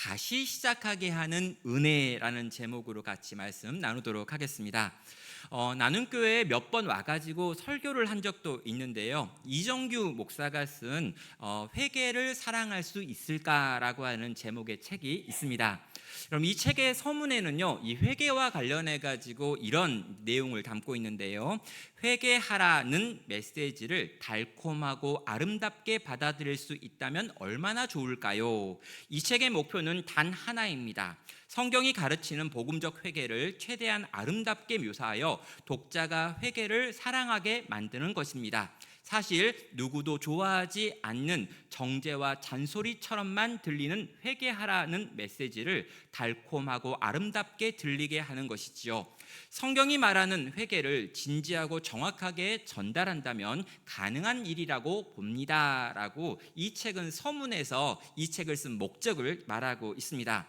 다시 시작하게 하는 은혜라는 제목으로 같이 말씀 나누도록 하겠습니다. 나눔교회에 몇 번 와가지고 설교를 한 적도 있는데요. 이정규 목사가 쓴 회개를 사랑할 수 있을까라고 하는 제목의 책이 있습니다. 그럼 이 책의 서문에는요, 이 회개와 관련해 가지고 이런 내용을 담고 있는데요. 회개하라는 메시지를 달콤하고 아름답게 받아들일 수 있다면 얼마나 좋을까요? 이 책의 목표는 단 하나입니다. 성경이 가르치는 복음적 회개를 최대한 아름답게 묘사하여 독자가 회개를 사랑하게 만드는 것입니다. 사실 누구도 좋아하지 않는 정죄와 잔소리처럼만 들리는 회개하라는 메시지를 달콤하고 아름답게 들리게 하는 것이지요. 성경이 말하는 회개를 진지하고 정확하게 전달한다면 가능한 일이라고 봅니다 라고 이 책은 서문에서 이 책을 쓴 목적을 말하고 있습니다.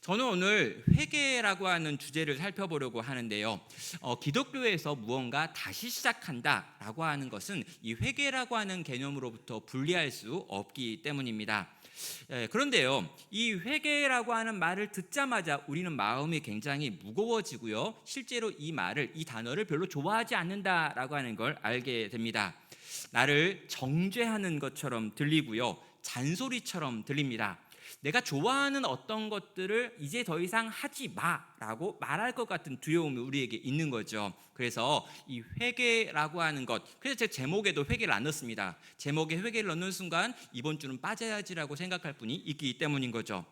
저는 오늘 회개라고 하는 주제를 살펴보려고 하는데요. 기독교에서 무언가 다시 시작한다라고 하는 것은 이 회개라고 하는 개념으로부터 분리할 수 없기 때문입니다. 그런데요, 이 회개라고 하는 말을 듣자마자 우리는 마음이 굉장히 무거워지고요. 실제로 이 단어를 별로 좋아하지 않는다라고 하는 걸 알게 됩니다. 나를 정죄하는 것처럼 들리고요. 잔소리처럼 들립니다. 내가 좋아하는 어떤 것들을 이제 더 이상 하지 마라고 말할 것 같은 두려움이 우리에게 있는 거죠. 그래서 이 회개라고 하는 것, 그래서 제 제목에도 회개를 안 넣습니다. 제목에 회개를 넣는 순간 이번 주는 빠져야지라고 생각할 분이 있기 때문인 거죠.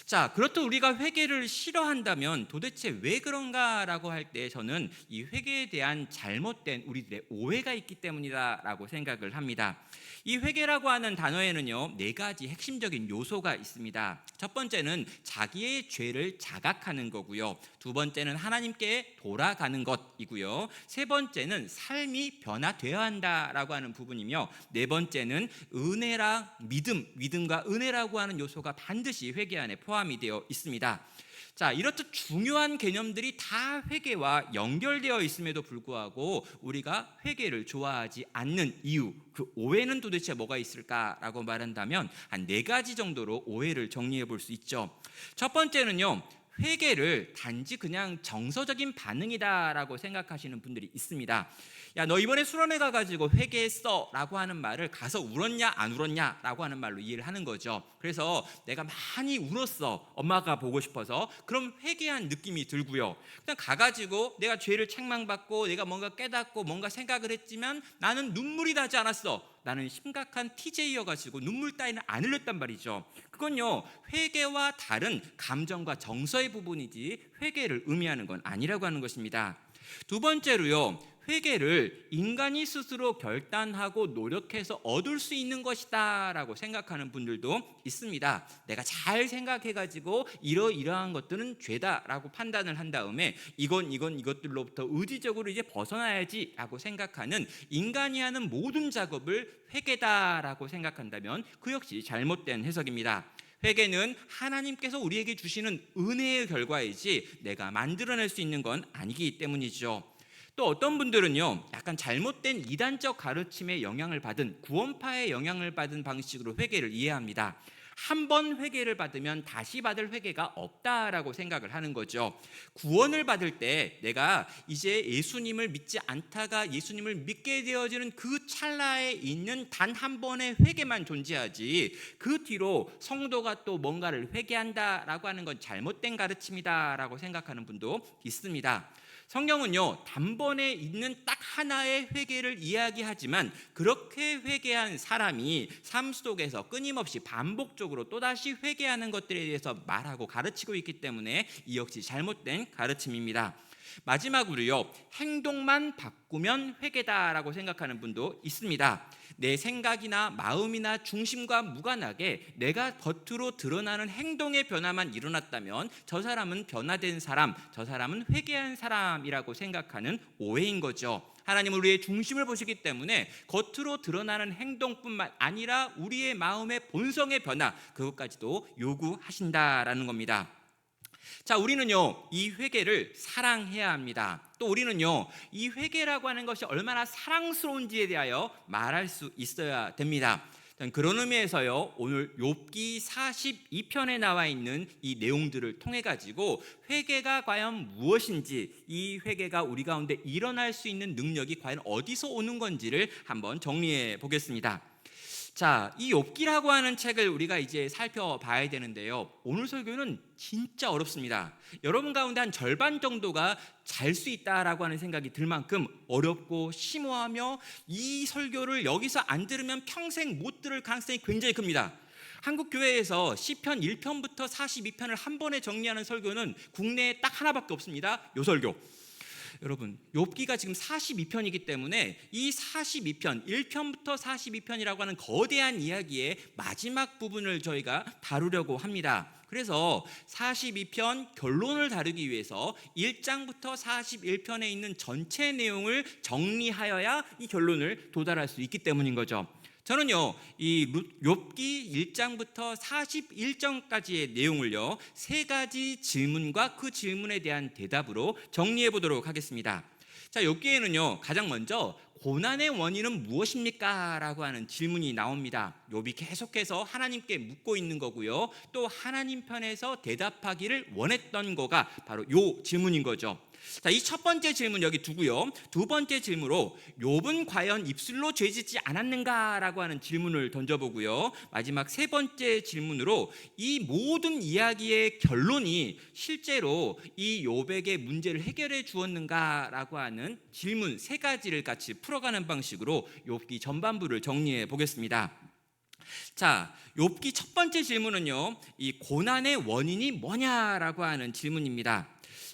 자, 그렇듯 우리가 회개를 싫어한다면 도대체 왜 그런가라고 할 때 저는 이 회개에 대한 잘못된 우리들의 오해가 있기 때문이다라고 생각을 합니다. 이 회개라고 하는 단어에는요, 4가지 핵심적인 요소가 있습니다. 첫 번째는 자기의 죄를 자각하는 거고요. 두 번째는 하나님께 돌아가는 것이고요. 세 번째는 삶이 변화되어야 한다라고 하는 부분이며, 네 번째는 은혜랑 믿음과 은혜라고 하는 요소가 반드시 회개 안에 포함이 되어 있습니다. 자, 이렇듯 중요한 개념들이 다 회개와 연결되어 있음에도 불구하고 우리가 회개를 좋아하지 않는 이유, 그 오해는 도대체 뭐가 있을까라고 말한다면 한 4가지 정도로 오해를 정리해 볼 수 있죠. 첫 번째는요, 회개를 단지 그냥 정서적인 반응이다라고 생각하시는 분들이 있습니다. 야, 너 이번에 수련회 가가지고 회개했어 라고 하는 말을 가서 울었냐 안 울었냐 라고 하는 말로 이해를 하는 거죠. 그래서 내가 많이 울었어, 엄마가 보고 싶어서. 그럼 회개한 느낌이 들고요. 그냥 가가지고 내가 죄를 책망받고 내가 뭔가 깨닫고 뭔가 생각을 했지만 나는 눈물이 나지 않았어, 나는 심각한 TJ여가지고 눈물 따위는 안 흘렸단 말이죠. 그건요, 회개와 다른 감정과 정서의 부분이지 회개를 의미하는 건 아니라고 하는 것입니다. 두 번째로요, 회개를 인간이 스스로 결단하고 노력해서 얻을 수 있는 것이다 라고 생각하는 분들도 있습니다. 내가 잘 생각해가지고 이러이러한 것들은 죄다 라고 판단을 한 다음에 이것들로부터 의지적으로 이제 벗어나야지 라고 생각하는, 인간이 하는 모든 작업을 회개다 라고 생각한다면 그 역시 잘못된 해석입니다. 회개는 하나님께서 우리에게 주시는 은혜의 결과이지 내가 만들어낼 수 있는 건 아니기 때문이죠. 또 어떤 분들은요, 약간 잘못된 이단적 가르침에 영향을 받은, 구원파의 영향을 받은 방식으로 회개를 이해합니다. 한 번 회개를 받으면 다시 받을 회개가 없다라고 생각을 하는 거죠. 구원을 받을 때 내가 이제 예수님을 믿지 않다가 예수님을 믿게 되어지는 그 찰나에 있는 단 한 번의 회개만 존재하지, 그 뒤로 성도가 또 뭔가를 회개한다라고 하는 건 잘못된 가르침이다라고 생각하는 분도 있습니다. 성경은요, 단번에 있는 딱 하나의 회개를 이야기하지만 그렇게 회개한 사람이 삶 속에서 끊임없이 반복적으로 또다시 회개하는 것들에 대해서 말하고 가르치고 있기 때문에 이 역시 잘못된 가르침입니다. 마지막으로요, 행동만 바꾸면 회개다라고 생각하는 분도 있습니다. 내 생각이나 마음이나 중심과 무관하게 내가 겉으로 드러나는 행동의 변화만 일어났다면 저 사람은 변화된 사람, 저 사람은 회개한 사람이라고 생각하는 오해인 거죠. 하나님은 우리의 중심을 보시기 때문에 겉으로 드러나는 행동뿐만 아니라 우리의 마음의 본성의 변화, 그것까지도 요구하신다라는 겁니다. 자, 우리는요, 이 회개를 사랑해야 합니다. 또 우리는요, 이 회개라고 하는 것이 얼마나 사랑스러운지에 대하여 말할 수 있어야 됩니다. 그런 의미에서요, 오늘 욥기 42편에 나와 있는 이 내용들을 통해 가지고 회개가 과연 무엇인지, 이 회개가 우리 가운데 일어날 수 있는 능력이 과연 어디서 오는 건지를 한번 정리해 보겠습니다. 자, 이 욥기라고 하는 책을 우리가 이제 살펴봐야 되는데요, 오늘 설교는 진짜 어렵습니다. 여러분 가운데 한 절반 정도가 잘 수 있다라고 하는 생각이 들 만큼 어렵고 심오하며, 이 설교를 여기서 안 들으면 평생 못 들을 가능성이 굉장히 큽니다. 한국 교회에서 시편 1편부터 42편을 한 번에 정리하는 설교는 국내에 딱 하나밖에 없습니다. 요 설교. 여러분, 욥기가 지금 42편이기 때문에 이 42편, 1편부터 42편이라고 하는 거대한 이야기의 마지막 부분을 저희가 다루려고 합니다. 그래서 42편 결론을 다루기 위해서 1장부터 41편에 있는 전체 내용을 정리하여야 이 결론을 도달할 수 있기 때문인 거죠. 저는요, 이 욥기 1장부터 41장까지의 내용을요, 세 가지 질문과 그 질문에 대한 대답으로 정리해 보도록 하겠습니다. 자, 욥기에는요, 가장 먼저 고난의 원인은 무엇입니까? 라고 하는 질문이 나옵니다. 욥이 계속해서 하나님께 묻고 있는 거고요, 또 하나님 편에서 대답하기를 원했던 거가 바로 요 질문인 거죠. 자, 이 첫 번째 질문 여기 두고요, 두 번째 질문으로 욥은 과연 입술로 죄짓지 않았는가라고 하는 질문을 던져보고요, 마지막 세 번째 질문으로 이 모든 이야기의 결론이 실제로 이 욥에게 문제를 해결해 주었는가라고 하는 질문 세 가지를 같이 풀어가는 방식으로 욥기 전반부를 정리해 보겠습니다. 자, 욥기 첫 번째 질문은요, 이 고난의 원인이 뭐냐라고 하는 질문입니다.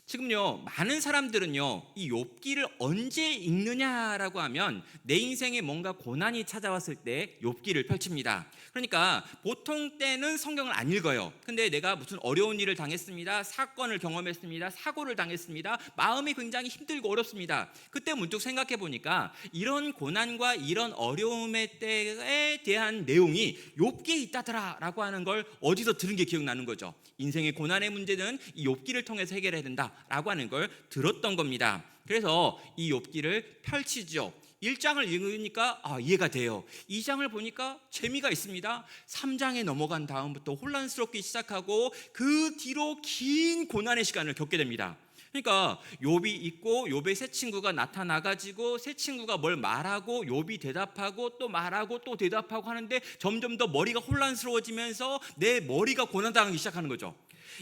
지금요, 많은 사람들은요, 이 욥기를 언제 읽느냐라고 하면 내 인생에 뭔가 고난이 찾아왔을 때 욥기를 펼칩니다. 그러니까 보통 때는 성경을 안 읽어요. 근데 내가 무슨 어려운 일을 당했습니다, 사건을 경험했습니다, 사고를 당했습니다, 마음이 굉장히 힘들고 어렵습니다. 그때 문득 생각해 보니까 이런 고난과 이런 어려움의 때에 대한 내용이 욥기에 있다더라 라고 하는 걸 어디서 들은 게 기억나는 거죠. 인생의 고난의 문제는 이 욥기를 통해서 해결해야 된다라고 하는 걸 들었던 겁니다. 그래서 이 욥기를 펼치죠. 1장을 읽으니까 이해가 돼요. 2장을 보니까 재미가 있습니다. 3장에 넘어간 다음부터 혼란스럽기 시작하고 그 뒤로 긴 고난의 시간을 겪게 됩니다. 그러니까 욥이 있고 욥의 새 친구가 나타나가지고 새 친구가 뭘 말하고 욥이 대답하고 또 말하고 또 대답하고 하는데 점점 더 머리가 혼란스러워지면서 내 머리가 고난당하기 시작하는 거죠.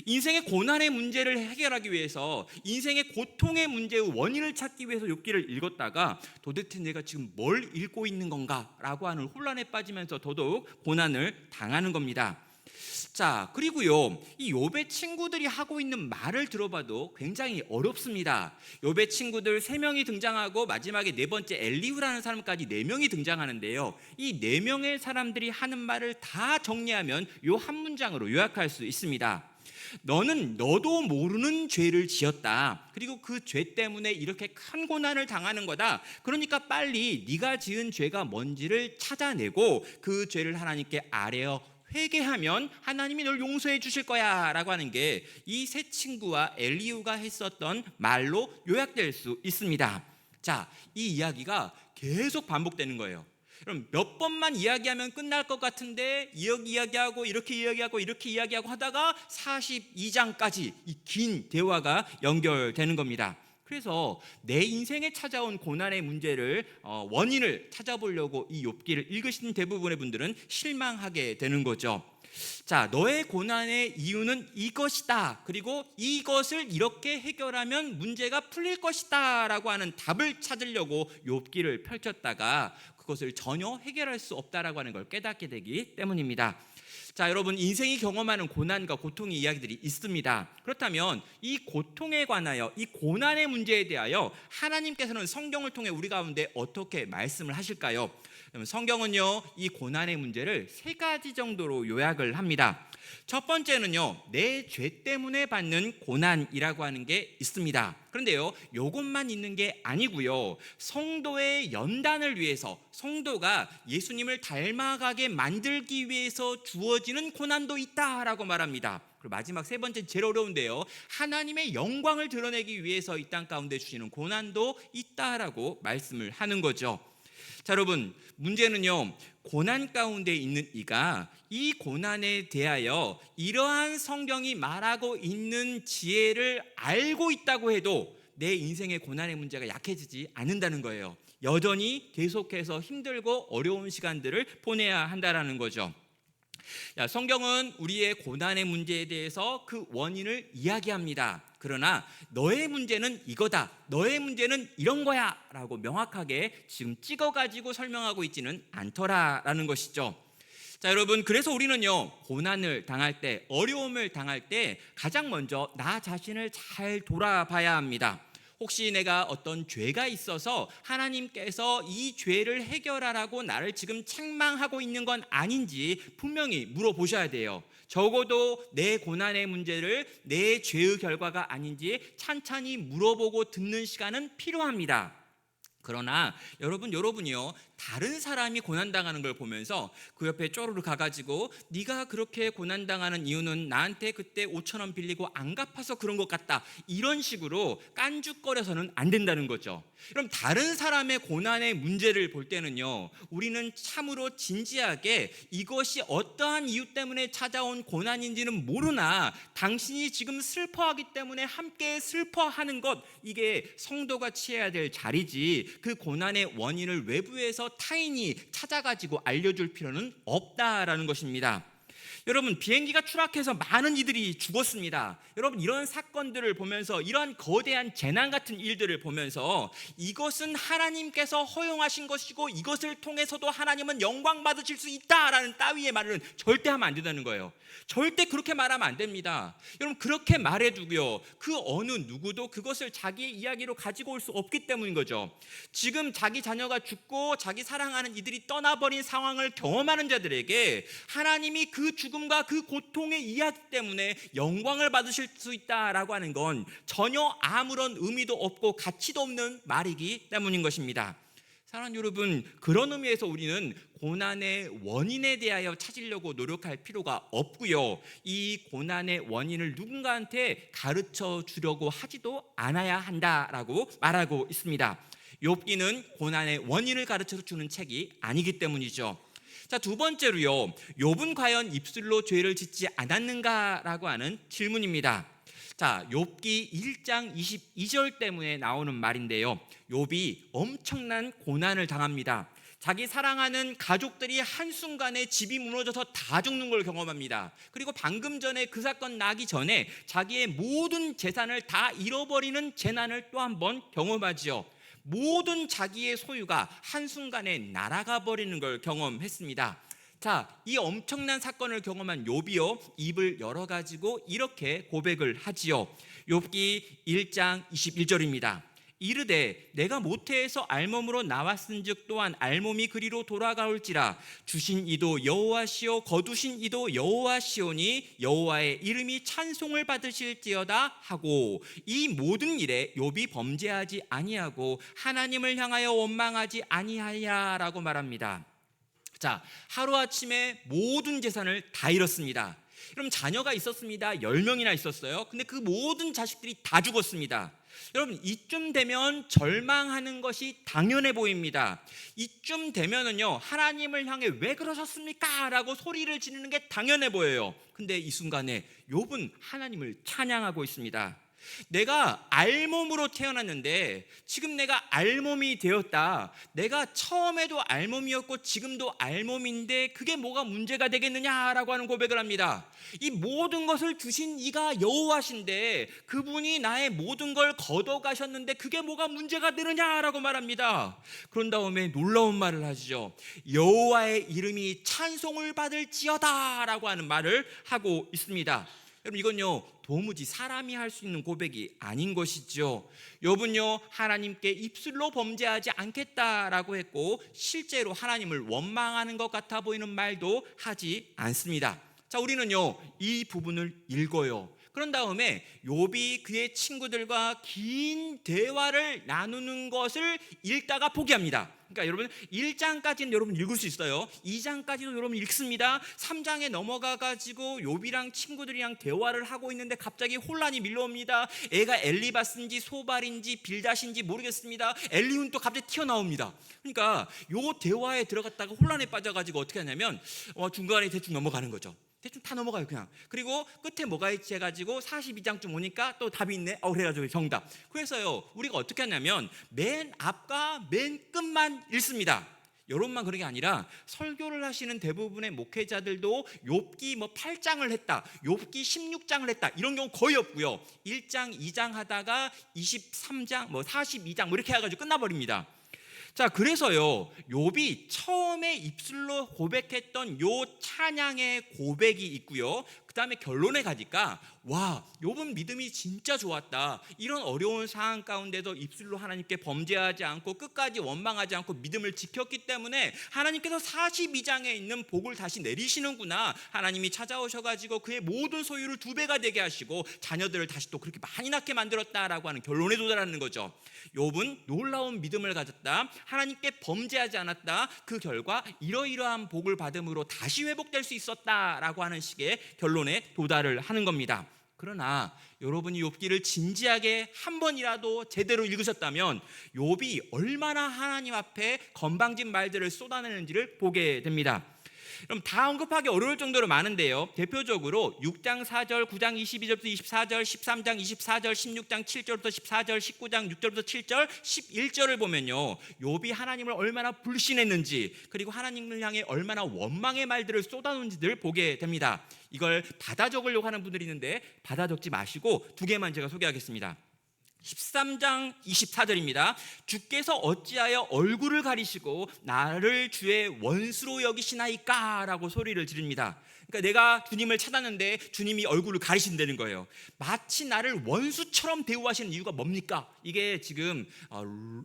인생의 고난의 문제를 해결하기 위해서, 인생의 고통의 문제의 원인을 찾기 위해서 욥기를 읽었다가 도대체 내가 지금 뭘 읽고 있는 건가 라고 하는 혼란에 빠지면서 더더욱 고난을 당하는 겁니다. 자, 그리고요, 이 욥의 친구들이 하고 있는 말을 들어봐도 굉장히 어렵습니다. 욥의 친구들 3명이 등장하고 마지막에 네 번째 엘리후라는 사람까지 4명이 등장하는데요, 이 4명의 사람들이 하는 말을 다 정리하면 요 한 문장으로 요약할 수 있습니다. 너도 모르는 죄를 지었다. 그리고 그 죄 때문에 이렇게 큰 고난을 당하는 거다. 그러니까 빨리 네가 지은 죄가 뭔지를 찾아내고 그 죄를 하나님께 아뢰어 회개하면 하나님이 널 용서해 주실 거야 라고 하는 게 이 세 친구와 엘리후가 했었던 말로 요약될 수 있습니다. 자, 이 이야기가 계속 반복되는 거예요. 그럼 몇 번만 이야기하면 끝날 것 같은데 이야기하고 이렇게 이야기하고 이렇게 이야기하고 하다가 42장까지 이 긴 대화가 연결되는 겁니다. 그래서 내 인생에 찾아온 고난의 문제를 원인을 찾아보려고 이 욥기를 읽으시는 대부분의 분들은 실망하게 되는 거죠. 자, 너의 고난의 이유는 이것이다. 그리고 이것을 이렇게 해결하면 문제가 풀릴 것이다 라고 하는 답을 찾으려고 욥기를 펼쳤다가 그것을 전혀 해결할 수 없다라고 하는 걸 깨닫게 되기 때문입니다. 자, 여러분, 인생이 경험하는 고난과 고통의 이야기들이 있습니다. 그렇다면 이 고통에 관하여, 이 고난의 문제에 대하여 하나님께서는 성경을 통해 우리 가운데 어떻게 말씀을 하실까요? 성경은요, 이 고난의 문제를 3가지 정도로 요약을 합니다. 첫 번째는요, 내 죄 때문에 받는 고난이라고 하는 게 있습니다. 그런데요, 이것만 있는 게 아니고요, 성도의 연단을 위해서, 성도가 예수님을 닮아가게 만들기 위해서 주어지는 고난도 있다라고 말합니다. 그리고 마지막 세 번째, 제일 어려운데요, 하나님의 영광을 드러내기 위해서 이 땅 가운데 주시는 고난도 있다라고 말씀을 하는 거죠. 자, 여러분, 문제는요, 고난 가운데 있는 이가 이 고난에 대하여 이러한 성경이 말하고 있는 지혜를 알고 있다고 해도 내 인생의 고난의 문제가 약해지지 않는다는 거예요. 여전히 계속해서 힘들고 어려운 시간들을 보내야 한다는 거죠. 성경은 우리의 고난의 문제에 대해서 그 원인을 이야기합니다. 그러나 너의 문제는 이거다, 너의 문제는 이런 거야 라고 명확하게 지금 찍어가지고 설명하고 있지는 않더라라는 것이죠. 자, 여러분, 그래서 우리는요, 고난을 당할 때, 어려움을 당할 때 가장 먼저 나 자신을 잘 돌아봐야 합니다. 혹시 내가 어떤 죄가 있어서 하나님께서 이 죄를 해결하라고 나를 지금 책망하고 있는 건 아닌지 분명히 물어보셔야 돼요. 적어도 내 고난의 문제를 내 죄의 결과가 아닌지 찬찬히 물어보고 듣는 시간은 필요합니다. 그러나 여러분이요, 다른 사람이 고난당하는 걸 보면서 그 옆에 쪼르르 가가지고 네가 그렇게 고난당하는 이유는 나한테 그때 5,000원 빌리고 안 갚아서 그런 것 같다, 이런 식으로 깐죽거려서는 안 된다는 거죠. 그럼 다른 사람의 고난의 문제를 볼 때는요, 우리는 참으로 진지하게 이것이 어떠한 이유 때문에 찾아온 고난인지는 모르나 당신이 지금 슬퍼하기 때문에 함께 슬퍼하는 것, 이게 성도가 취해야 될 자리지, 그 고난의 원인을 외부에서 타인이 찾아가지고 알려줄 필요는 없다라는 것입니다. 여러분, 비행기가 추락해서 많은 이들이 죽었습니다. 여러분, 이런 사건들을 보면서, 이런 거대한 재난 같은 일들을 보면서 이것은 하나님께서 허용하신 것이고 이것을 통해서도 하나님은 영광 받으실 수 있다라는 따위의 말은 절대 하면 안 된다는 거예요. 절대 그렇게 말하면 안 됩니다. 여러분, 그렇게 말해두고요, 그 어느 누구도 그것을 자기의 이야기로 가지고 올 수 없기 때문인 거죠. 지금 자기 자녀가 죽고 자기 사랑하는 이들이 떠나버린 상황을 경험하는 자들에게 하나님이 그 죽음과 그 고통의 이야기 때문에 영광을 받으실 수 있다라고 하는 건 전혀 아무런 의미도 없고 가치도 없는 말이기 때문인 것입니다. 사랑하는 여러분, 그런 의미에서 우리는 고난의 원인에 대하여 찾으려고 노력할 필요가 없고요, 이 고난의 원인을 누군가한테 가르쳐 주려고 하지도 않아야 한다라고 말하고 있습니다. 욥기는 고난의 원인을 가르쳐 주는 책이 아니기 때문이죠. 자, 두 번째로요, 욥은 과연 입술로 죄를 짓지 않았는가라고 하는 질문입니다. 자, 욥기 1장 22절 때문에 나오는 말인데요, 욥이 엄청난 고난을 당합니다. 자기 사랑하는 가족들이 한순간에 집이 무너져서 다 죽는 걸 경험합니다. 그리고 방금 전에 그 사건 나기 전에 자기의 모든 재산을 다 잃어버리는 재난을 또 한 번 경험하지요. 모든 자기의 소유가 한순간에 날아가 버리는 걸 경험했습니다. 자, 이 엄청난 사건을 경험한 욥이요, 입을 열어가지고 이렇게 고백을 하지요. 욥기 1장 21절입니다. 이르되 내가 모태에서 알몸으로 나왔은즉 또한 알몸이 그리로 돌아가올지라. 주신 이도 여호와시오 거두신 이도 여호와시오니 여호와의 이름이 찬송을 받으실지어다 하고, 이 모든 일에 욥이 범죄하지 아니하고 하나님을 향하여 원망하지 아니하야라고 말합니다. 자, 하루아침에 모든 재산을 다 잃었습니다. 그럼 자녀가 있었습니다. 10명이나 있었어요. 근데 그 모든 자식들이 다 죽었습니다. 여러분, 이쯤 되면 절망하는 것이 당연해 보입니다. 이쯤 되면은요, 하나님을 향해 왜 그러셨습니까? 라고 소리를 지르는 게 당연해 보여요. 근데 이 순간에 욥은 하나님을 찬양하고 있습니다. 내가 알몸으로 태어났는데 지금 내가 알몸이 되었다. 내가 처음에도 알몸이었고 지금도 알몸인데 그게 뭐가 문제가 되겠느냐라고 하는 고백을 합니다. 이 모든 것을 주신 이가 여호와신데 그분이 나의 모든 걸 걷어가셨는데 그게 뭐가 문제가 되느냐라고 말합니다. 그런 다음에 놀라운 말을 하시죠. 여호와의 이름이 찬송을 받을지어다라고 하는 말을 하고 있습니다. 여러분, 이건요, 도무지 사람이 할 수 있는 고백이 아닌 것이죠. 욥은요, 하나님께 입술로 범죄하지 않겠다라고 했고 실제로 하나님을 원망하는 것 같아 보이는 말도 하지 않습니다. 자, 우리는요, 이 부분을 읽어요. 그런 다음에 욥이 그의 친구들과 긴 대화를 나누는 것을 읽다가 포기합니다. 그러니까 여러분 1장까지는 여러분 읽을 수 있어요. 2장까지도 여러분 읽습니다. 3장에 넘어가 가지고 욥이랑 친구들이랑 대화를 하고 있는데 갑자기 혼란이 밀려옵니다. 애가 엘리바스인지 소발인지 빌닷인지 모르겠습니다. 엘리훈 또 갑자기 튀어나옵니다. 그러니까 요 대화에 들어갔다가 혼란에 빠져가지고 어떻게 하냐면 중간에 대충 넘어가는 거죠. 대충 다 넘어가요 그냥. 그리고 끝에 뭐가 있지 해가지고 42장쯤 오니까 또 답이 있네. 그래가지고 정답. 그래서요 우리가 어떻게 하냐면 맨 앞과 맨 끝만 읽습니다. 여론만 그런 게 아니라 설교를 하시는 대부분의 목회자들도 욥기 8장을 했다, 욥기 16장을 했다 이런 경우 거의 없고요. 1장, 2장 하다가 23장, 42장 이렇게 해가지고 끝나버립니다. 자, 그래서요 욥이 처음에 입술로 고백했던 요 찬양의 고백이 있고요. 그 다음에 결론에 가니까 와, 욥은 믿음이 진짜 좋았다. 이런 어려운 상황 가운데도 입술로 하나님께 범죄하지 않고 끝까지 원망하지 않고 믿음을 지켰기 때문에 하나님께서 42장에 있는 복을 다시 내리시는구나. 하나님이 찾아오셔가지고 그의 모든 소유를 2배가 되게 하시고 자녀들을 다시 또 그렇게 많이 낳게 만들었다라고 하는 결론에 도달하는 거죠. 욥은 놀라운 믿음을 가졌다, 하나님께 범죄하지 않았다, 그 결과 이러이러한 복을 받음으로 다시 회복될 수 있었다라고 하는 식의 결론에 도달을 하는 겁니다. 그러나 여러분이 욥기를 진지하게 한 번이라도 제대로 읽으셨다면 욥이 얼마나 하나님 앞에 건방진 말들을 쏟아내는지를 보게 됩니다. 그럼 다 언급하기 어려울 정도로 많은데요. 대표적으로 6장 4절, 9장 22절부터 24절, 13장 24절, 16장 7절부터 14절, 19장 6절부터 7절, 11절을 보면요 욥이 하나님을 얼마나 불신했는지, 그리고 하나님을 향해 얼마나 원망의 말들을 쏟아놓은지를 보게 됩니다. 이걸 받아 적으려고 하는 분들이 있는데 받아 적지 마시고 2개만 제가 소개하겠습니다. 13장 24절입니다. 주께서 어찌하여 얼굴을 가리시고 나를 주의 원수로 여기시나이까 라고 소리를 지릅니다. 그러니까 내가 주님을 찾았는데 주님이 얼굴을 가리신다는 거예요. 마치 나를 원수처럼 대우하시는 이유가 뭡니까? 이게 지금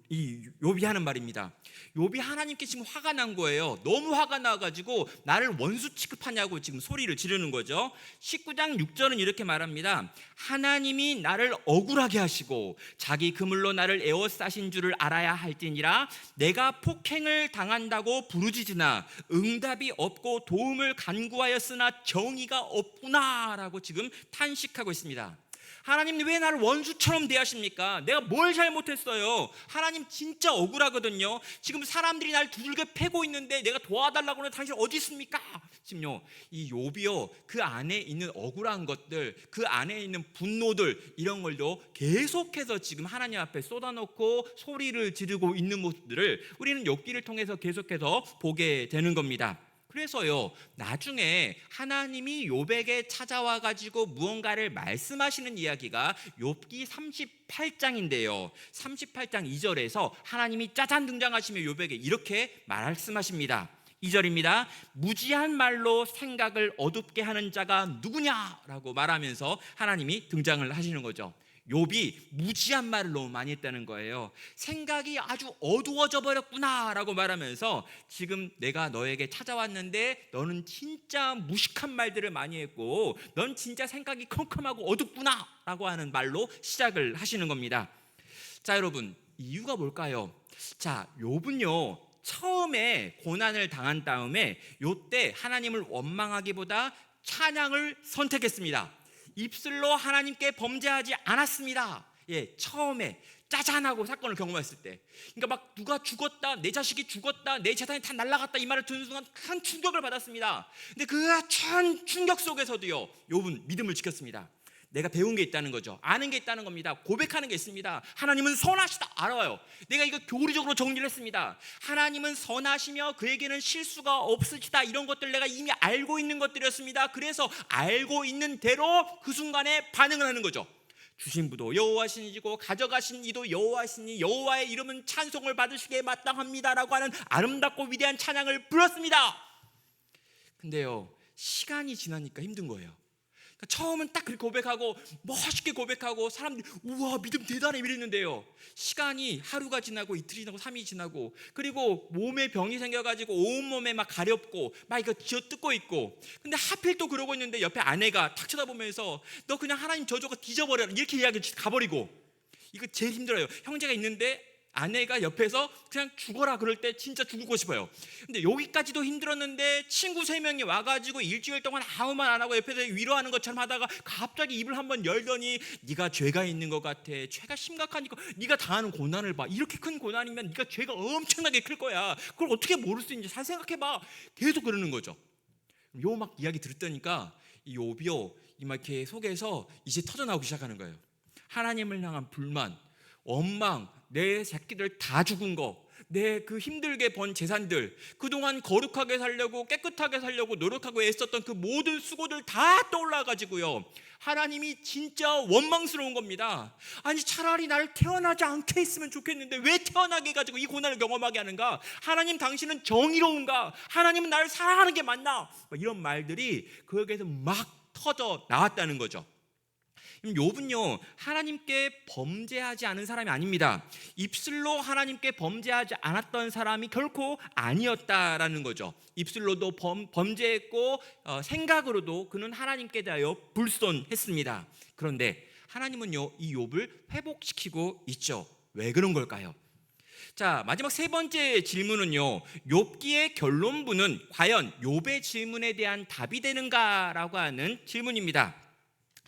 이 욥이 하는 말입니다. 욥이 하나님께 지금 화가 난 거예요. 너무 화가 나가지고 나를 원수 취급하냐고 지금 소리를 지르는 거죠. 19장 6절은 이렇게 말합니다. 하나님이 나를 억울하게 하시고 자기 그물로 나를 에워싸신 줄을 알아야 할지니라. 내가 폭행을 당한다고 부르짖으나 응답이 없고 도움을 간구하였으나 정의가 없구나 라고 지금 탄식하고 있습니다. 하나님 왜 나를 원수처럼 대하십니까? 내가 뭘 잘못했어요? 하나님 진짜 억울하거든요. 지금 사람들이 날 두들겨 패고 있는데 내가 도와달라고 하는 당신 어디 있습니까? 지금요 이 욥이요 그 안에 있는 억울한 것들, 그 안에 있는 분노들, 이런 걸도 계속해서 지금 하나님 앞에 쏟아놓고 소리를 지르고 있는 모습들을 우리는 욥기를 통해서 계속해서 보게 되는 겁니다. 그래서요 나중에 하나님이 욥에게 찾아와 가지고 무언가를 말씀하시는 이야기가 욥기 38장인데요 38장 2절에서 하나님이 짜잔 등장하시며 욥에게 이렇게 말씀하십니다. 2절입니다. 무지한 말로 생각을 어둡게 하는 자가 누구냐라고 말하면서 하나님이 등장을 하시는 거죠. 욥이 무지한 말을 너무 많이 했다는 거예요. 생각이 아주 어두워져 버렸구나 라고 말하면서 지금 내가 너에게 찾아왔는데 너는 진짜 무식한 말들을 많이 했고 넌 진짜 생각이 컴컴하고 어둡구나 라고 하는 말로 시작을 하시는 겁니다. 자, 여러분 이유가 뭘까요? 자, 욥은요 처음에 고난을 당한 다음에 요때 하나님을 원망하기보다 찬양을 선택했습니다. 입술로 하나님께 범죄하지 않았습니다. 처음에 짜잔하고 사건을 경험했을 때, 그러니까 막 누가 죽었다, 내 자식이 죽었다, 내 재산이 다 날아갔다 이 말을 듣는 순간 큰 충격을 받았습니다. 근데 그 큰 충격 속에서도요 욥은 믿음을 지켰습니다. 내가 배운 게 있다는 거죠. 아는 게 있다는 겁니다. 고백하는 게 있습니다. 하나님은 선하시다 알아요. 내가 이거 교리적으로 정리를 했습니다. 하나님은 선하시며 그에게는 실수가 없으시다. 이런 것들 내가 이미 알고 있는 것들이었습니다. 그래서 알고 있는 대로 그 순간에 반응을 하는 거죠. 주신 부도 여호와시니고 가져가신 이도 여호와시니 여호와의 이름은 찬송을 받으시기에 마땅합니다라고 하는 아름답고 위대한 찬양을 불렀습니다. 근데요 시간이 지나니까 힘든 거예요. 처음은 딱 그렇게 고백하고 멋있게 고백하고 사람들이 우와 믿음 대단해 이랬는데요 시간이 하루가 지나고 이틀이 지나고 3일이 지나고 그리고 몸에 병이 생겨가지고 온몸에 막 가렵고 막 이거 쥐어뜯고 있고 근데 하필 또 그러고 있는데 옆에 아내가 탁 쳐다보면서 너 그냥 하나님 저주가 뒤져버려라 이렇게 이야기 가버리고 이거 제일 힘들어요. 형제가 있는데 아내가 옆에서 그냥 죽어라 그럴 때 진짜 죽고 싶어요. 근데 여기까지도 힘들었는데 친구 3명이 와가지고 일주일 동안 아무 말 안 하고 옆에서 위로하는 것처럼 하다가 갑자기 입을 한번 열더니 네가 죄가 있는 것 같아. 죄가 심각하니까 네가 당하는 고난을 봐. 이렇게 큰 고난이면 네가 죄가 엄청나게 클 거야. 그걸 어떻게 모를 수 있는지 잘 생각해봐. 계속 그러는 거죠. 요 막 이야기 들었다니까 이 욥이요 막 이렇게 속에서 이제 터져나오기 시작하는 거예요. 하나님을 향한 불만, 원망, 내 새끼들 다 죽은 거, 내 그 힘들게 번 재산들, 그동안 거룩하게 살려고 깨끗하게 살려고 노력하고 애썼던 그 모든 수고들 다 떠올라가지고요 하나님이 진짜 원망스러운 겁니다. 아니 차라리 나를 태어나지 않게 했으면 좋겠는데 왜 태어나게 해가지고 이 고난을 경험하게 하는가? 하나님 당신은 정의로운가? 하나님은 나를 사랑하는 게 맞나? 이런 말들이 그에게서 막 터져 나왔다는 거죠. 욥은요 하나님께 범죄하지 않은 사람이 아닙니다. 입술로 하나님께 범죄하지 않았던 사람이 결코 아니었다라는 거죠. 입술로도 범죄했고 생각으로도 그는 하나님께 대하여 불손했습니다. 그런데 하나님은요 이 욥을 회복시키고 있죠. 왜 그런 걸까요? 자, 마지막 3번째 질문은요 욥기의 결론부는 과연 욥의 질문에 대한 답이 되는가라고 하는 질문입니다.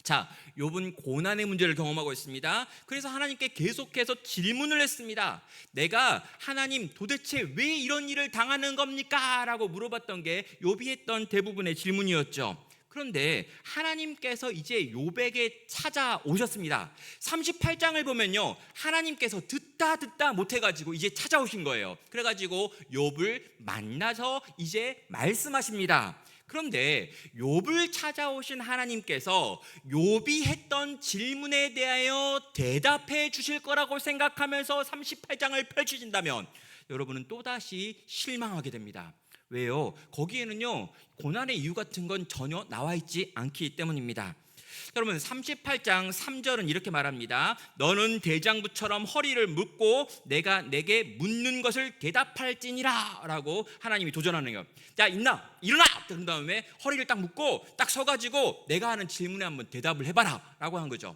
자, 욥은 고난의 문제를 경험하고 있습니다. 그래서 하나님께 계속해서 질문을 했습니다. 내가 하나님 도대체 왜 이런 일을 당하는 겁니까? 라고 물어봤던 게 욥이 했던 대부분의 질문이었죠. 그런데 하나님께서 이제 욥에게 찾아오셨습니다. 38장을 보면요 하나님께서 듣다 못해가지고 이제 찾아오신 거예요. 그래가지고 욥을 만나서 이제 말씀하십니다. 그런데 욥을 찾아오신 하나님께서 욥이 했던 질문에 대하여 대답해 주실 거라고 생각하면서 38장을 펼치신다면 여러분은 또다시 실망하게 됩니다. 왜요? 거기에는요 고난의 이유 같은 건 전혀 나와 있지 않기 때문입니다. 여러분 38장 3절은 이렇게 말합니다. 너는 대장부처럼 허리를 묶고 내가 내게 묻는 것을 대답할지니라 라고 하나님이 도전하는 거예요. 자 일어나 그런 다음에 허리를 딱 묶고 딱 서가지고 내가 하는 질문에 한번 대답을 해봐라 라고 한 거죠.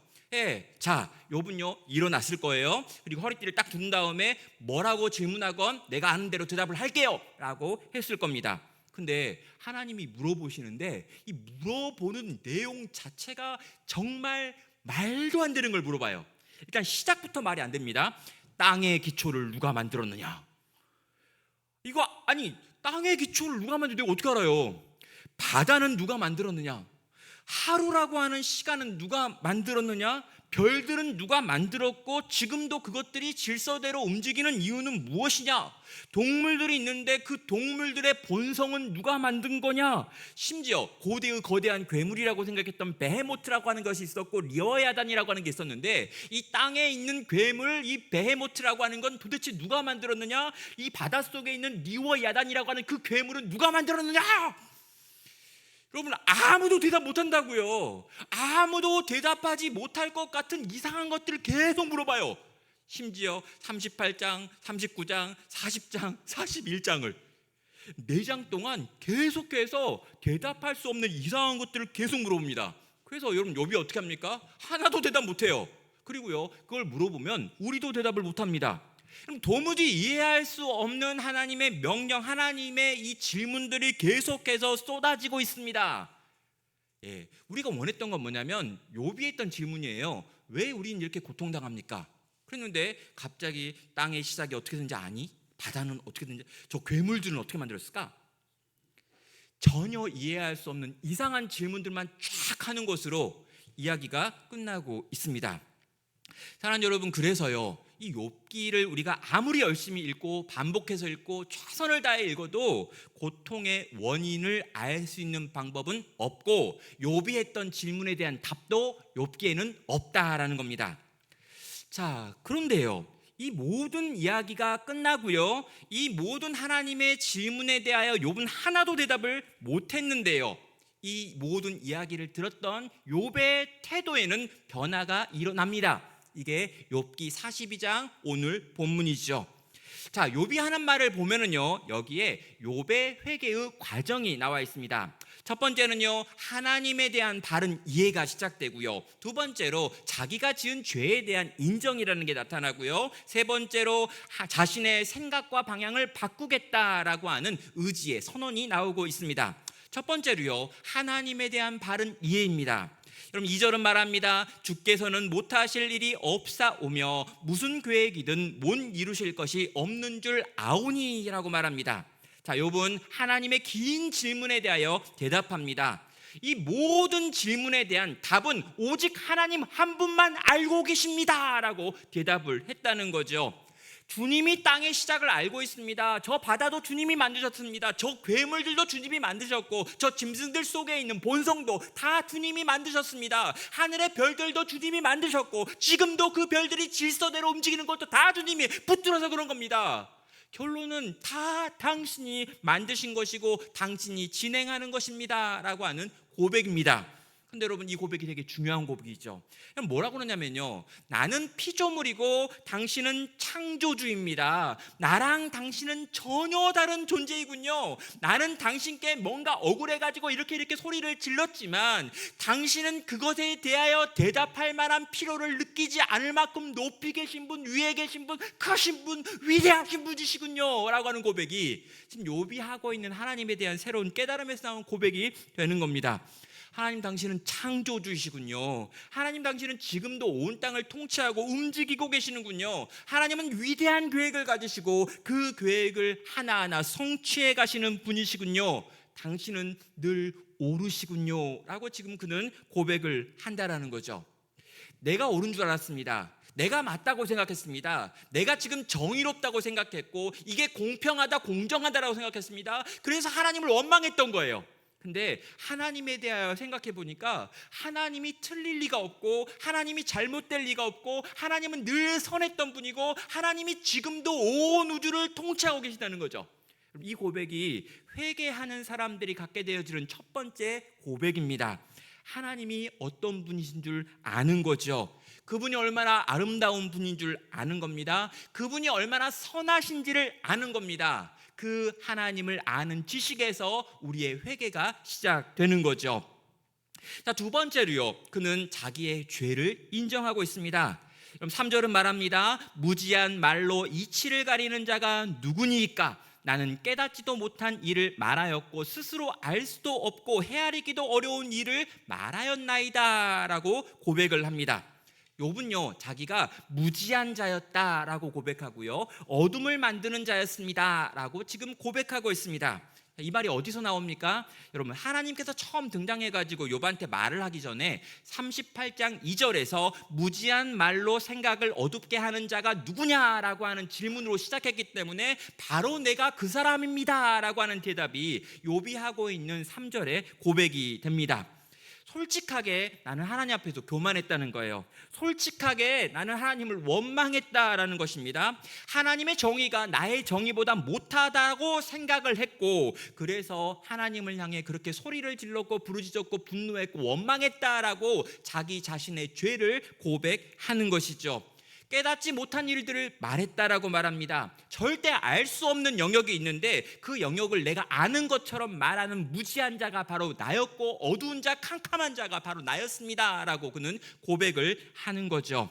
자 욥은요 일어났을 거예요. 그리고 허리띠를 딱 둔 다음에 뭐라고 질문하건 내가 아는 대로 대답을 할게요 라고 했을 겁니다. 근데 하나님이 물어보시는데 이 물어보는 내용 자체가 정말 말도 안 되는 걸 물어봐요. 일단 시작부터 말이 안 됩니다. 땅의 기초를 누가 만들었느냐? 이거 아니 땅의 기초를 누가 만들었는데 내가 어떻게 알아요? 바다는 누가 만들었느냐? 하루라고 하는 시간은 누가 만들었느냐? 별들은 누가 만들었고 지금도 그것들이 질서대로 움직이는 이유는 무엇이냐? 동물들이 있는데 그 동물들의 본성은 누가 만든 거냐? 심지어 고대의 거대한 괴물이라고 생각했던 베헤모트라고 하는 것이 있었고 리어야단이라고 하는 게 있었는데 이 땅에 있는 괴물 이 베헤모트라고 하는 건 도대체 누가 만들었느냐? 이 바닷속에 있는 리어야단이라고 하는 그 괴물은 누가 만들었느냐? 여러분 아무도 대답 못한다고요. 아무도 대답하지 못할 것 같은 이상한 것들을 계속 물어봐요. 심지어 38장, 39장, 40장, 41장을 4장 동안 계속해서 대답할 수 없는 이상한 것들을 계속 물어봅니다. 그래서 여러분 욥이 어떻게 합니까? 하나도 대답 못해요. 그리고요 그걸 물어보면 우리도 대답을 못합니다. 그럼 도무지 이해할 수 없는 하나님의 명령, 하나님의 이 질문들이 계속해서 쏟아지고 있습니다. 우리가 원했던 건 뭐냐면 욥이 했던 질문이에요. 왜 우리는 이렇게 고통당합니까? 그랬는데 갑자기 땅의 시작이 어떻게 되는지 아니? 바다는 어떻게 되는지, 저 괴물들은 어떻게 만들었을까? 전혀 이해할 수 없는 이상한 질문들만 쫙 하는 것으로 이야기가 끝나고 있습니다. 사랑하는 여러분, 그래서요 이 욥기를 우리가 아무리 열심히 읽고 반복해서 읽고 최선을 다해 읽어도 고통의 원인을 알 수 있는 방법은 없고 욥이 했던 질문에 대한 답도 욥기에는 없다라는 겁니다. 자, 그런데요 이 모든 이야기가 끝나고요 이 모든 하나님의 질문에 대하여 욥은 하나도 대답을 못했는데요 이 모든 이야기를 들었던 욥의 태도에는 변화가 일어납니다. 이게 욥기 42장 오늘 본문이죠. 자, 욥이 하는 말을 보면은요 여기에 욥의 회개의 과정이 나와 있습니다. 첫 번째는요, 하나님에 대한 바른 이해가 시작되고요. 두 번째로 자기가 지은 죄에 대한 인정이라는 게 나타나고요. 세 번째로 자신의 생각과 방향을 바꾸겠다라고 하는 의지의 선언이 나오고 있습니다. 첫 번째로요, 하나님에 대한 바른 이해입니다. 여러분 2절은 말합니다. 주께서는 못하실 일이 없사오며 무슨 계획이든 못 이루실 것이 없는 줄 아오니라고 말합니다. 자, 욥은 하나님의 긴 질문에 대하여 대답합니다. 이 모든 질문에 대한 답은 오직 하나님 한 분만 알고 계십니다 라고 대답을 했다는 거죠. 주님이 땅의 시작을 알고 있습니다. 저 바다도 주님이 만드셨습니다. 저 괴물들도 주님이 만드셨고, 저 짐승들 속에 있는 본성도 다 주님이 만드셨습니다. 하늘의 별들도 주님이 만드셨고, 지금도 그 별들이 질서대로 움직이는 것도 다 주님이 붙들어서 그런 겁니다. 결론은 다 당신이 만드신 것이고 당신이 진행하는 것입니다 라고 하는 고백입니다. 근데 여러분, 이 고백이 되게 중요한 고백이죠. 뭐라고 그러냐면요, 나는 피조물이고 당신은 창조주입니다. 나랑 당신은 전혀 다른 존재이군요. 나는 당신께 뭔가 억울해가지고 이렇게 소리를 질렀지만 당신은 그것에 대하여 대답할 만한 필요를 느끼지 않을 만큼 높이 계신 분, 위에 계신 분, 크신 분, 위대하신 분이시군요 라고 하는 고백이 지금 욥이 하고 있는 하나님에 대한 새로운 깨달음에서 나온 고백이 되는 겁니다. 하나님 당신은 창조주이시군요. 하나님 당신은 지금도 온 땅을 통치하고 움직이고 계시는군요. 하나님은 위대한 계획을 가지시고 그 계획을 하나하나 성취해 가시는 분이시군요. 당신은 늘 옳으시군요 라고 지금 그는 고백을 한다라는 거죠. 내가 옳은 줄 알았습니다. 내가 맞다고 생각했습니다. 내가 지금 정의롭다고 생각했고 이게 공평하다, 공정하다라고 생각했습니다. 그래서 하나님을 원망했던 거예요. 근데 하나님에 대하여 생각해 보니까 하나님이 틀릴 리가 없고 하나님이 잘못될 리가 없고 하나님은 늘 선했던 분이고 하나님이 지금도 온 우주를 통치하고 계시다는 거죠. 이 고백이 회개하는 사람들이 갖게 되어지는 첫 번째 고백입니다. 하나님이 어떤 분이신 줄 아는 거죠. 그분이 얼마나 아름다운 분인 줄 아는 겁니다. 그분이 얼마나 선하신지를 아는 겁니다. 그 하나님을 아는 지식에서 우리의 회개가 시작되는 거죠. 자, 두 번째로요, 그는 자기의 죄를 인정하고 있습니다. 그럼 3절은 말합니다. 무지한 말로 이치를 가리는 자가 누구니까? 나는 깨닫지도 못한 일을 말하였고 스스로 알 수도 없고 헤아리기도 어려운 일을 말하였나이다 라고 고백을 합니다. 욥은요, 자기가 무지한 자였다라고 고백하고요, 어둠을 만드는 자였습니다 라고 지금 고백하고 있습니다. 이 말이 어디서 나옵니까? 여러분, 하나님께서 처음 등장해가지고 욥한테 말을 하기 전에 38장 2절에서 무지한 말로 생각을 어둡게 하는 자가 누구냐라고 하는 질문으로 시작했기 때문에 바로 내가 그 사람입니다 라고 하는 대답이 욥이 하고 있는 3절의 고백이 됩니다. 솔직하게 나는 하나님 앞에서 교만했다는 거예요. 솔직하게 나는 하나님을 원망했다라는 것입니다. 하나님의 정의가 나의 정의보다 못하다고 생각을 했고, 그래서 하나님을 향해 그렇게 소리를 질렀고 부르짖었고 분노했고 원망했다라고 자기 자신의 죄를 고백하는 것이죠. 깨닫지 못한 일들을 말했다라고 말합니다. 절대 알 수 없는 영역이 있는데 그 영역을 내가 아는 것처럼 말하는 무지한 자가 바로 나였고 어두운 자, 캄캄한 자가 바로 나였습니다 라고 그는 고백을 하는 거죠.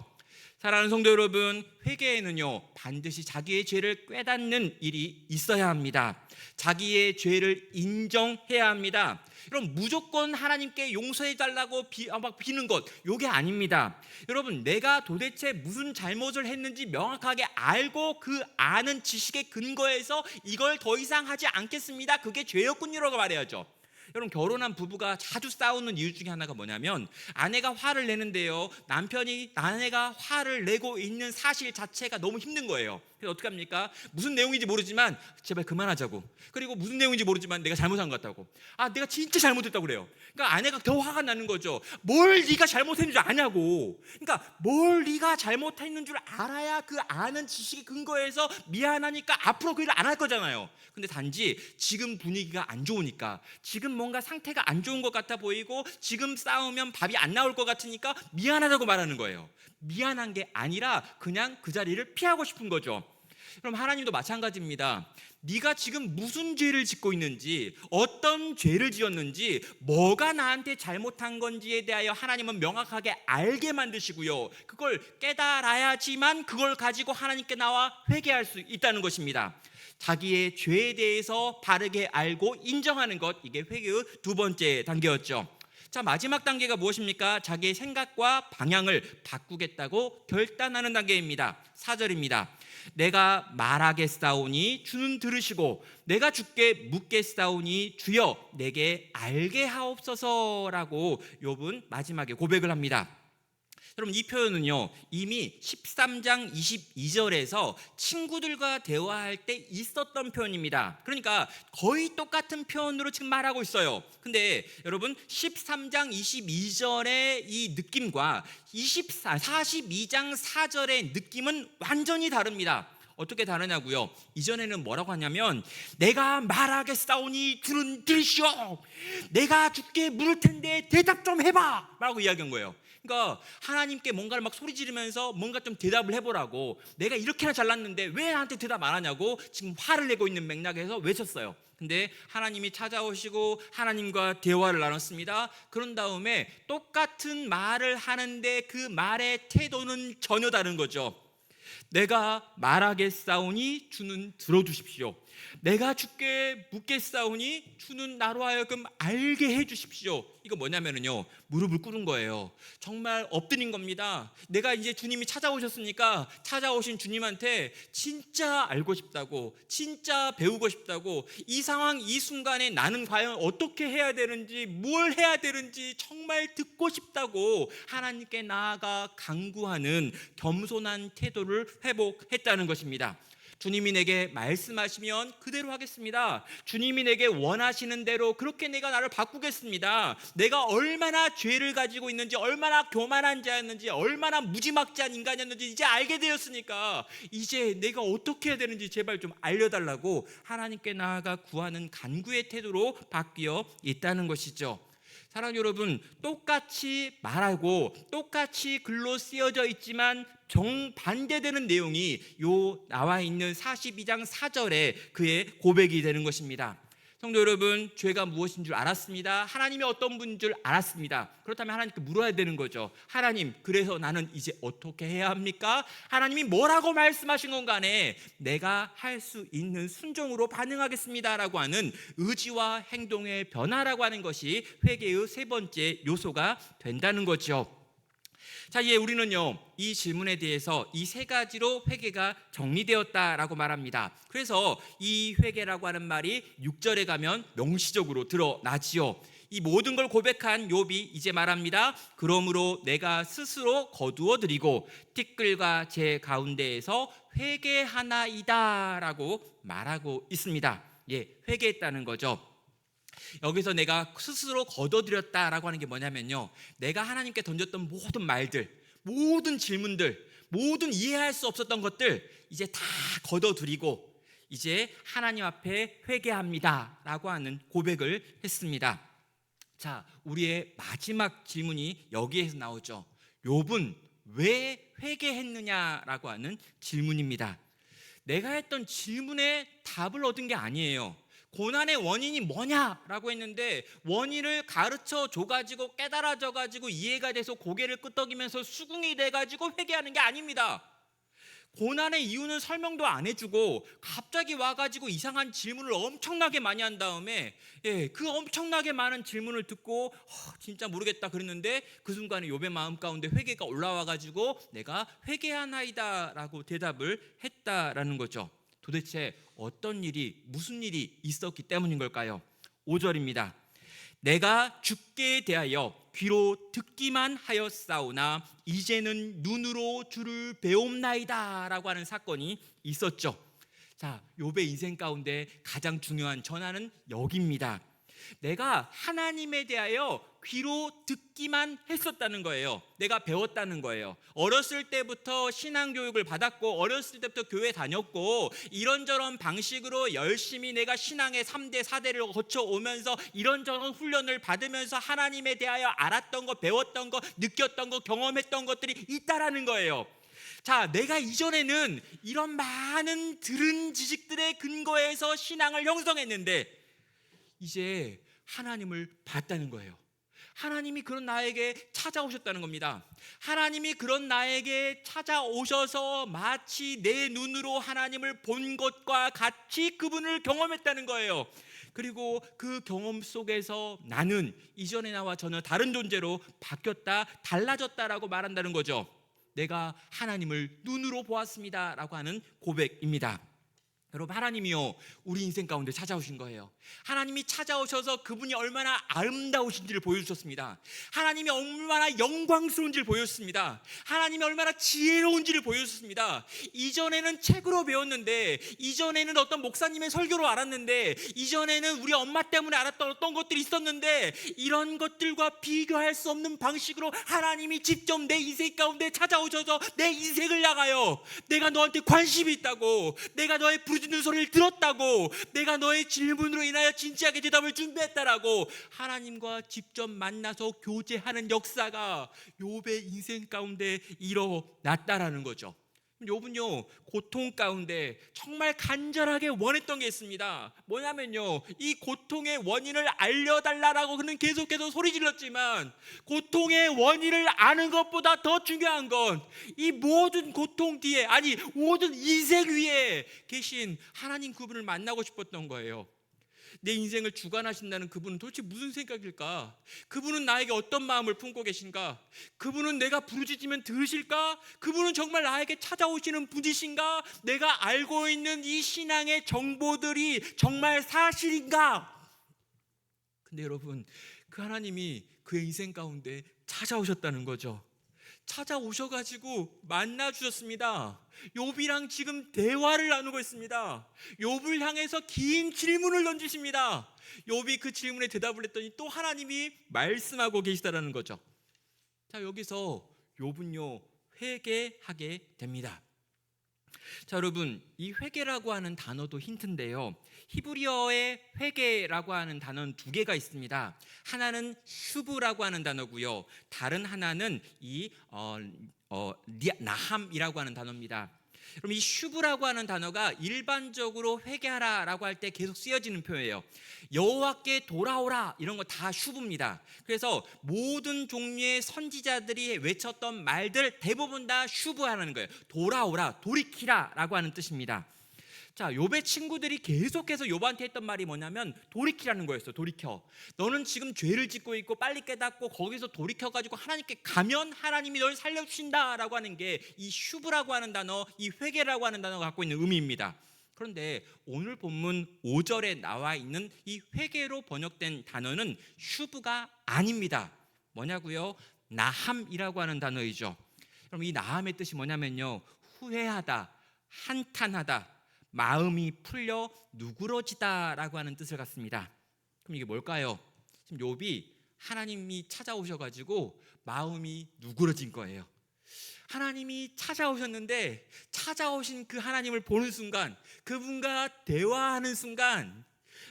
사랑하는 성도 여러분, 회개에는요 반드시 자기의 죄를 깨닫는 일이 있어야 합니다. 자기의 죄를 인정해야 합니다. 여러분, 무조건 하나님께 용서해달라고 비는 것, 이게 아닙니다. 여러분, 내가 도대체 무슨 잘못을 했는지 명확하게 알고 그 아는 지식의 근거에서 이걸 더 이상 하지 않겠습니다, 그게 죄였군요라고 말해야죠. 여러분, 결혼한 부부가 자주 싸우는 이유 중에 하나가 뭐냐면 아내가 화를 내는데요, 남편이 아내가 화를 내고 있는 사실 자체가 너무 힘든 거예요. 그래서 어떻게 합니까? 무슨 내용인지 모르지만 제발 그만하자고, 그리고 무슨 내용인지 모르지만 내가 잘못한 것 같다고, 내가 진짜 잘못했다고 그래요. 그러니까 아내가 더 화가 나는 거죠. 뭘 네가 잘못했는 줄 아냐고. 그러니까 뭘 네가 잘못했는 줄 알아야 그 아는 지식의 근거에서 미안하니까 앞으로 그 일을 안 할 거잖아요. 근데 단지 지금 분위기가 안 좋으니까, 지금 뭔가 상태가 안 좋은 것 같아 보이고 지금 싸우면 밥이 안 나올 것 같으니까 미안하다고 말하는 거예요. 미안한 게 아니라 그냥 그 자리를 피하고 싶은 거죠. 그럼 하나님도 마찬가지입니다. 네가 지금 무슨 죄를 짓고 있는지, 어떤 죄를 지었는지, 뭐가 나한테 잘못한 건지에 대하여 하나님은 명확하게 알게 만드시고요, 그걸 깨달아야지만 그걸 가지고 하나님께 나와 회개할 수 있다는 것입니다. 자기의 죄에 대해서 바르게 알고 인정하는 것, 이게 회개의 두 번째 단계였죠. 자, 마지막 단계가 무엇입니까? 자기의 생각과 방향을 바꾸겠다고 결단하는 단계입니다. 4절입니다. 내가 말하겠사오니 주는 들으시고 내가 주께 묻겠사오니 주여 내게 알게 하옵소서라고 욥은 마지막에 고백을 합니다. 여러분, 이 표현은요, 이미 13장 22절에서 친구들과 대화할 때 있었던 표현입니다. 그러니까 거의 똑같은 표현으로 지금 말하고 있어요. 근데 여러분, 13장 22절의 이 느낌과 42장 4절의 느낌은 완전히 다릅니다. 어떻게 다르냐고요? 이전에는 뭐라고 하냐면, 내가 말하겠사오니 주는 들으시오, 내가 주께 물을 텐데 대답 좀 해봐 라고 이야기한 거예요. 그러니까 하나님께 뭔가를 막 소리 지르면서 뭔가 좀 대답을 해보라고, 내가 이렇게나 잘났는데 왜 나한테 대답 안 하냐고 지금 화를 내고 있는 맥락에서 외쳤어요. 근데 하나님이 찾아오시고 하나님과 대화를 나눴습니다. 그런 다음에 똑같은 말을 하는데 그 말의 태도는 전혀 다른 거죠. 내가 말하겠사오니 주는 들어주십시오. 내가 주께 묻겠사오니 주는 나로 하여금 알게 해주십시오. 이거 뭐냐면요, 무릎을 꿇은 거예요. 정말 엎드린 겁니다. 내가 이제 주님이 찾아오셨으니까 찾아오신 주님한테 진짜 알고 싶다고, 진짜 배우고 싶다고, 이 상황 이 순간에 나는 과연 어떻게 해야 되는지, 뭘 해야 되는지 정말 듣고 싶다고 하나님께 나아가 간구하는 겸손한 태도를 회복했다는 것입니다. 주님이 내게 말씀하시면 그대로 하겠습니다. 주님이 내게 원하시는 대로 그렇게 내가 나를 바꾸겠습니다. 내가 얼마나 죄를 가지고 있는지, 얼마나 교만한 자였는지, 얼마나 무지막지한 인간이었는지 이제 알게 되었으니까 이제 내가 어떻게 해야 되는지 제발 좀 알려달라고 하나님께 나아가 구하는 간구의 태도로 바뀌어 있다는 것이죠. 사랑하는 여러분, 똑같이 말하고 똑같이 글로 쓰여져 있지만 정반대되는 내용이 요 나와 있는 42장 4절에 그의 고백이 되는 것입니다. 성도 여러분, 죄가 무엇인 줄 알았습니다. 하나님이 어떤 분인 줄 알았습니다. 그렇다면 하나님께 물어야 되는 거죠. 하나님, 그래서 나는 이제 어떻게 해야 합니까? 하나님이 뭐라고 말씀하신 건 간에 내가 할 수 있는 순종으로 반응하겠습니다 라고 하는 의지와 행동의 변화라고 하는 것이 회개의 세 번째 요소가 된다는 거죠. 자, 이제 우리는요, 이 질문에 대해서 이 세 가지로 회개가 정리되었다라고 말합니다. 그래서 이 회개라고 하는 말이 6절에 가면 명시적으로 드러나지요. 이 모든 걸 고백한 욥이 이제 말합니다. 그러므로 내가 스스로 거두어 드리고 티끌과 제 가운데에서 회개하나이다 라고 말하고 있습니다. 예, 회개했다는 거죠. 여기서 내가 스스로 거둬들였다라고 하는 게 뭐냐면요, 내가 하나님께 던졌던 모든 말들, 모든 질문들, 모든 이해할 수 없었던 것들 이제 다 거둬들이고 이제 하나님 앞에 회개합니다 라고 하는 고백을 했습니다. 자, 우리의 마지막 질문이 여기에서 나오죠. 욥은 왜 회개했느냐라고 하는 질문입니다. 내가 했던 질문에 답을 얻은 게 아니에요. 고난의 원인이 뭐냐라고 했는데 원인을 가르쳐 줘가지고 깨달아져가지고 이해가 돼서 고개를 끄덕이면서 수긍이 돼가지고 회개하는 게 아닙니다. 고난의 이유는 설명도 안 해주고 갑자기 와가지고 이상한 질문을 엄청나게 많이 한 다음에 그 엄청나게 많은 질문을 듣고 진짜 모르겠다 그랬는데 그 순간에 욥의 마음 가운데 회개가 올라와가지고 내가 회개하나이다 라고 대답을 했다라는 거죠. 도대체 어떤 일이, 무슨 일이 있었기 때문인 걸까요? 5절입니다. 내가 주께 대하여 귀로 듣기만 하였사오나 이제는 눈으로 주를 배움나이다 라고 하는 사건이 있었죠. 자, 욥의 인생 가운데 가장 중요한 전환은 여기입니다. 내가 하나님에 대하여 귀로 듣기만 했었다는 거예요. 내가 배웠다는 거예요. 어렸을 때부터 신앙교육을 받았고 어렸을 때부터 교회 다녔고 이런저런 방식으로 열심히 내가 신앙의 3대 4대를 거쳐오면서 이런저런 훈련을 받으면서 하나님에 대하여 알았던 거, 배웠던 거, 느꼈던 거, 경험했던 것들이 있다라는 거예요. 자, 내가 이전에는 이런 많은 들은 지식들의 근거에서 신앙을 형성했는데 이제 하나님을 봤다는 거예요. 하나님이 그런 나에게 찾아오셨다는 겁니다. 하나님이 그런 나에게 찾아오셔서 마치 내 눈으로 하나님을 본 것과 같이 그분을 경험했다는 거예요. 그리고 그 경험 속에서 나는 이전에 나와 전혀 다른 존재로 바뀌었다, 달라졌다라고 말한다는 거죠. 내가 하나님을 눈으로 보았습니다 라고 하는 고백입니다. 여러분, 하나님이요 우리 인생 가운데 찾아오신 거예요. 하나님이 찾아오셔서 그분이 얼마나 아름다우신지를 보여주셨습니다. 하나님이 얼마나 영광스러운지를 보여주셨습니다. 하나님이 얼마나 지혜로운지를 보여주셨습니다. 이전에는 책으로 배웠는데, 이전에는 어떤 목사님의 설교로 알았는데, 이전에는 우리 엄마 때문에 알았던 어떤 것들이 있었는데, 이런 것들과 비교할 수 없는 방식으로 하나님이 직접 내 인생 가운데 찾아오셔서 내 인생을 나가요. 내가 너한테 관심이 있다고, 내가 너의 부르짖는 소리를 들었다고, 내가 너의 질문으로 인하여 진지하게 대답을 준비했다라고 하나님과 직접 만나서 교제하는 역사가 욥의 인생 가운데 일어났다라는 거죠. 욥은요 고통 가운데 정말 간절하게 원했던 게 있습니다. 뭐냐면요, 이 고통의 원인을 알려달라라고 그는 계속해서 소리 질렀지만 고통의 원인을 아는 것보다 더 중요한 건 이 모든 고통 뒤에, 아니 모든 인생 위에 계신 하나님 그분을 만나고 싶었던 거예요. 내 인생을 주관하신다는 그분은 도대체 무슨 생각일까? 그분은 나에게 어떤 마음을 품고 계신가? 그분은 내가 부르짖으면 들으실까? 그분은 정말 나에게 찾아오시는 분이신가? 내가 알고 있는 이 신앙의 정보들이 정말 사실인가? 근데 여러분, 그 하나님이 그의 인생 가운데 찾아오셨다는 거죠. 찾아오셔가지고 만나주셨습니다. 욥이랑 지금 대화를 나누고 있습니다. 욥을 향해서 긴 질문을 던지십니다. 욥이 그 질문에 대답을 했더니 또 하나님이 말씀하고 계시다라는 거죠. 자, 여기서 욥은요 회개하게 됩니다. 자, 여러분, 이 회개라고 하는 단어도 힌트인데요, 히브리어의 회개라고 하는 단어는 두 개가 있습니다. 하나는 슈브라고 하는 단어고요, 다른 하나는 나함이라고 하는 단어입니다. 그럼 이 슈브라고 하는 단어가 일반적으로 회개하라라고 할 때 계속 쓰여지는 표현이에요. 여호와께 돌아오라, 이런 거 다 슈브입니다. 그래서 모든 종류의 선지자들이 외쳤던 말들 대부분 다 슈브하는 거예요. 돌아오라, 돌이키라라고 하는 뜻입니다. 자, 욥의 친구들이 계속해서 욥한테 했던 말이 뭐냐면 돌이키라는 거였어. 돌이켜. 너는 지금 죄를 짓고 있고 빨리 깨닫고 거기서 돌이켜가지고 하나님께 가면 하나님이 널 살려주신다라고 하는 게 이 슈브라고 하는 단어, 이 회개라고 하는 단어가 갖고 있는 의미입니다. 그런데 오늘 본문 5절에 나와 있는 이 회개로 번역된 단어는 슈브가 아닙니다. 뭐냐고요? 나함이라고 하는 단어이죠. 그럼 이 나함의 뜻이 뭐냐면요, 후회하다, 한탄하다, 마음이 풀려 누그러지다라고 하는 뜻을 갖습니다. 그럼 이게 뭘까요? 지금 욥이 하나님이 찾아오셔가지고 마음이 누그러진 거예요. 하나님이 찾아오셨는데 찾아오신 그 하나님을 보는 순간, 그분과 대화하는 순간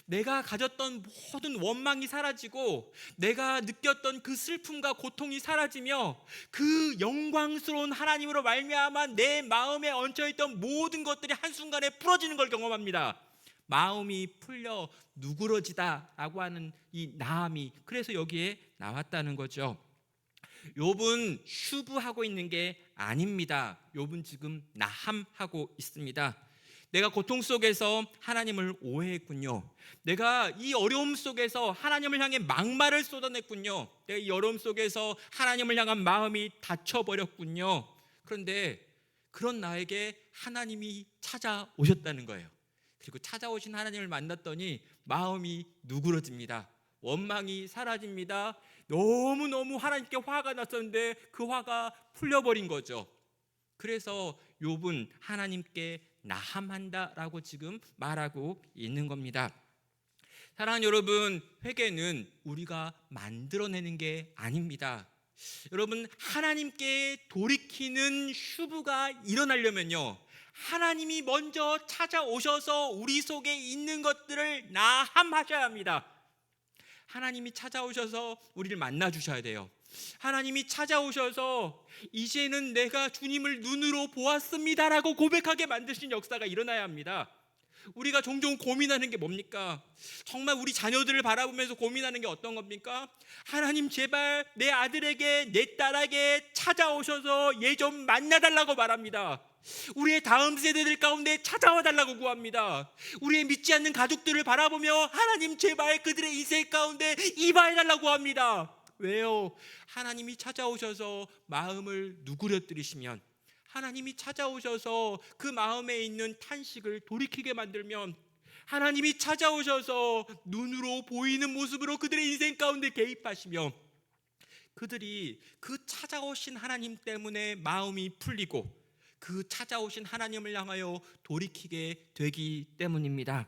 내가 가졌던 모든 원망이 사라지고 내가 느꼈던 그 슬픔과 고통이 사라지며 그 영광스러운 하나님으로 말미암아 내 마음에 얹혀있던 모든 것들이 한순간에 풀어지는 걸 경험합니다. 마음이 풀려 누그러지다라고 하는 이 나함이 그래서 여기에 나왔다는 거죠. 욥은 슈브하고 있는 게 아닙니다. 욥은 지금 나함하고 있습니다. 내가 고통 속에서 하나님을 오해했군요. 내가 이 어려움 속에서 하나님을 향해 막말을 쏟아냈군요. 내가 이 어려움 속에서 하나님을 향한 마음이 닫혀버렸군요. 그런데 그런 나에게 하나님이 찾아오셨다는 거예요. 그리고 찾아오신 하나님을 만났더니 마음이 누그러집니다. 원망이 사라집니다. 너무너무 하나님께 화가 났었는데 그 화가 풀려버린 거죠. 그래서 욥은 하나님께 나함한다라고 지금 말하고 있는 겁니다. 사랑하는 여러분, 회개는 우리가 만들어내는 게 아닙니다. 여러분, 하나님께 돌이키는 슈브가 일어나려면요, 하나님이 먼저 찾아오셔서 우리 속에 있는 것들을 나함하셔야 합니다. 하나님이 찾아오셔서 우리를 만나 주셔야 돼요. 하나님이 찾아오셔서 이제는 내가 주님을 눈으로 보았습니다라고 고백하게 만드신 역사가 일어나야 합니다. 우리가 종종 고민하는 게 뭡니까? 정말 우리 자녀들을 바라보면서 고민하는 게 어떤 겁니까? 하나님 제발 내 아들에게 내 딸에게 찾아오셔서 얘 좀 만나달라고 말합니다. 우리의 다음 세대들 가운데 찾아와 달라고 구합니다. 우리의 믿지 않는 가족들을 바라보며 하나님 제발 그들의 인생 가운데 임하여달라고 합니다. 왜요? 하나님이 찾아오셔서 마음을 누그러뜨리시면, 하나님이 찾아오셔서 그 마음에 있는 탄식을 돌이키게 만들면, 하나님이 찾아오셔서 눈으로 보이는 모습으로 그들의 인생 가운데 개입하시며, 그들이 그 찾아오신 하나님 때문에 마음이 풀리고 그 찾아오신 하나님을 향하여 돌이키게 되기 때문입니다.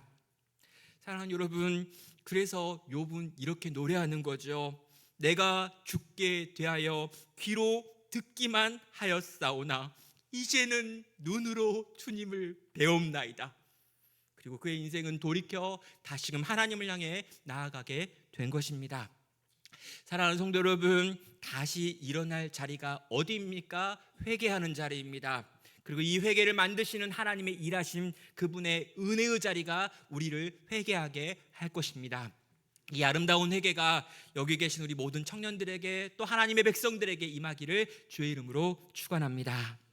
사랑하는 여러분, 그래서 욥은 이렇게 노래하는 거죠. 내가 죽게 되하여 귀로 듣기만 하였사오나 이제는 눈으로 주님을 배움나이다. 그리고 그의 인생은 돌이켜 다시금 하나님을 향해 나아가게 된 것입니다. 사랑하는 성도 여러분, 다시 일어날 자리가 어디입니까? 회개하는 자리입니다. 그리고 이 회개를 만드시는 하나님의 일하심, 그분의 은혜의 자리가 우리를 회개하게 할 것입니다. 이 아름다운 회개가 여기 계신 우리 모든 청년들에게 또 하나님의 백성들에게 임하기를 주의 이름으로 축원합니다.